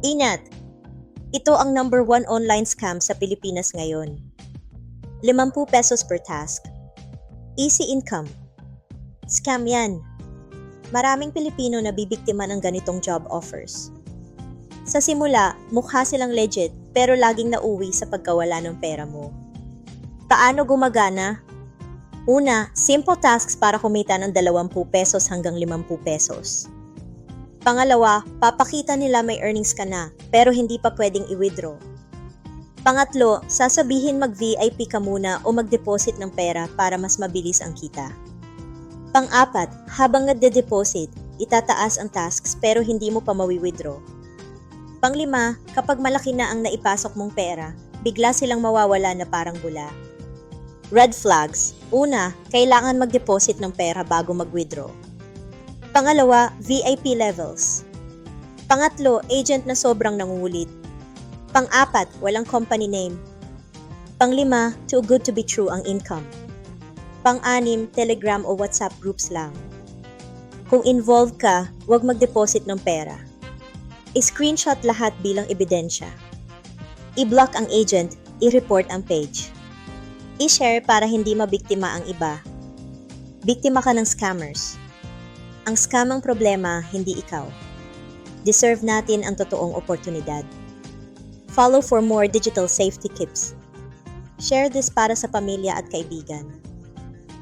Inat! Ito ang number 1 online scam sa Pilipinas ngayon. 50 pesos per task. Easy income. Scam yan. Maraming Pilipino na bibiktima ng ganitong job offers. Sa simula, mukha silang legit pero laging nauwi sa pagkawala ng pera mo. Paano gumagana? Una, simple tasks para kumita ng 20 pesos hanggang 50 pesos. Pangalawa, papakita nila may earnings ka na pero hindi pa pwedeng i-withdraw. Pangatlo, sasabihin mag-VIP ka muna o mag-deposit ng pera para mas mabilis ang kita. Pang-apat, habang nagde-deposit, itataas ang tasks pero hindi mo pa mawi-withdraw. Pang-lima, kapag malaki na ang naipasok mong pera, bigla silang mawawala na parang bula. Red flags. Una, kailangan mag-deposit ng pera bago mag-withdraw. Pangalawa, VIP levels. Pangatlo, agent na sobrang nangungulit. Pang-apat, walang company name. Pang-lima, too good to be true ang income. Pang-anim, Telegram o WhatsApp groups lang. Kung involved ka, huwag mag-deposit ng pera. I-screenshot lahat bilang ebidensya. I-block ang agent, i-report ang page. I-share para hindi mabiktima ang iba. Biktima ka ng scammers. Ang scam ang problema, hindi ikaw. Deserve natin ang totoong oportunidad. Follow for more digital safety tips. Share this para sa pamilya at kaibigan.